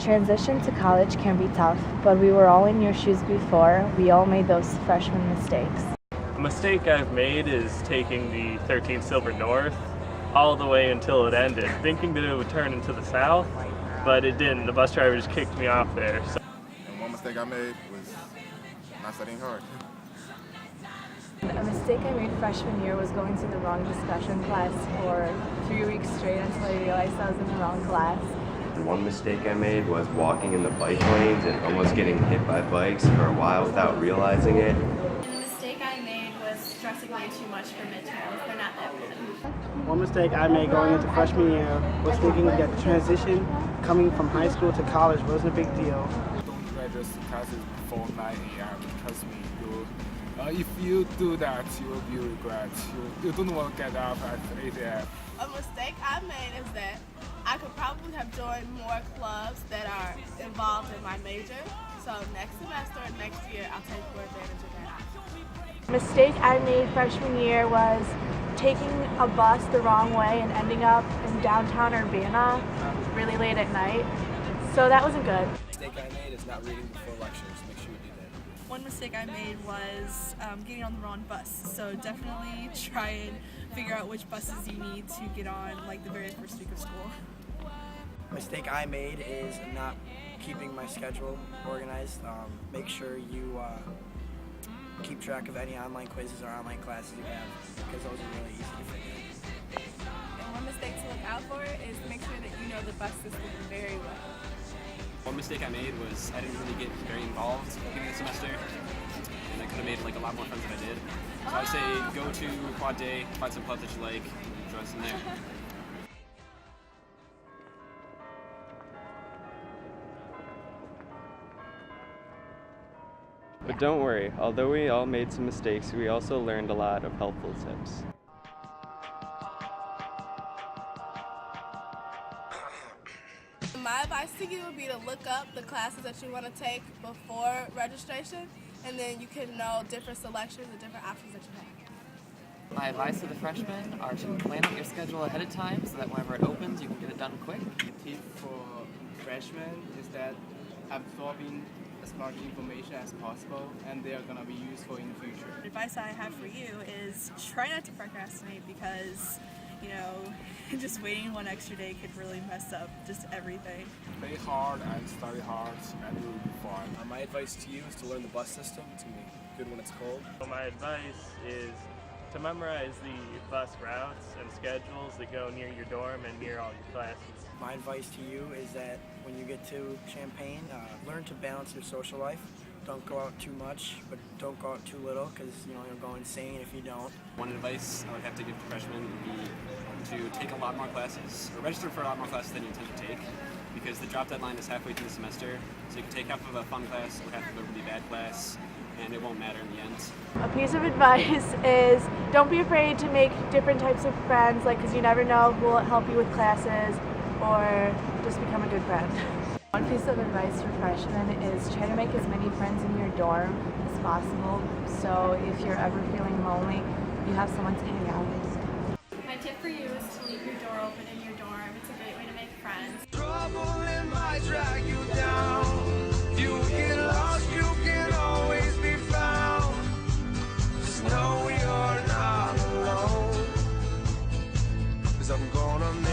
transition to college can be tough, but we were all in your shoes before. We all made those freshman mistakes. A mistake I've made is taking the 13 Silver North all the way until it ended, thinking that it would turn into the south, but it didn't. The bus driver just kicked me off there. And one mistake I made was not studying hard. A mistake I made freshman year was going to the wrong discussion class for 3 weeks straight until I realized I was in the wrong class. And one mistake I made was walking in the bike lanes and almost getting hit by bikes for a while without realizing it. And the mistake I made was stressing way too much for midterms. They're not that good. One mistake I made going into freshman year was thinking that the transition coming from high school to college wasn't a big deal. Don't register classes before 9 a.m. Trust me, if you do that, you will be regret. You don't want to get up at 8 a.m. A mistake I made is that I could probably have joined more clubs that are involved in my major. So next semester, next year, I'll take more advantage of that. A mistake I made freshman year was taking a bus the wrong way and ending up in downtown Urbana really late at night. So that wasn't good. The mistake I made is not reading before lectures. Make sure you do that. One mistake I made was getting on the wrong bus. So definitely try and figure out which buses you need to get on like the very first week of school. The mistake I made is not keeping my schedule organized. Make sure you keep track of any online quizzes or online classes you have, because those are really easy to forget. And one mistake to look out for is make sure that you know the bus system very well. One mistake I made was I didn't really get very involved at the beginning of the semester, and I could have made like a lot more friends than I did. So I'd say go to Quad Day, find some clubs that you like, and join some there. But don't worry, although we all made some mistakes, we also learned a lot of helpful tips. My advice to you would be to look up the classes that you want to take before registration, and then you can know different selections and different options that you have. My advice to the freshmen are to plan out your schedule ahead of time so that whenever it opens, you can get it done quick. The tip for freshmen is that absorbing as much information as possible, and they are going to be useful in the future. The advice I have for you is try not to procrastinate because, you know, just waiting one extra day could really mess up just everything. Play hard and study hard, and it will be fun. My advice to you is to learn the bus system. It's going to be good when it's cold. So my advice is to memorize the bus routes and schedules that go near your dorm and near all your classes. My advice to you is that when you get to Champaign, learn to balance your social life. Don't go out too much, but don't go out too little, because you'll go insane if you don't. One advice I would have to give to freshmen would be to take a lot more classes, or register for a lot more classes than you intend to take, because the drop deadline is halfway through the semester, so you can take half of a fun class or half of a really bad class, and it won't matter in the end. A piece of advice is don't be afraid to make different types of friends, because you never know who will help you with classes or just become a good friend. One piece of advice for freshmen is try to make as many friends in your dorm as possible, so if you're ever feeling lonely, you have someone to hang out with. My tip for you is to leave your door open in your dorm. It's a great way to make friends. Trouble might drag you down. You get lost, you can always be found. Just know you're not alone. 'Cause I'm gonna make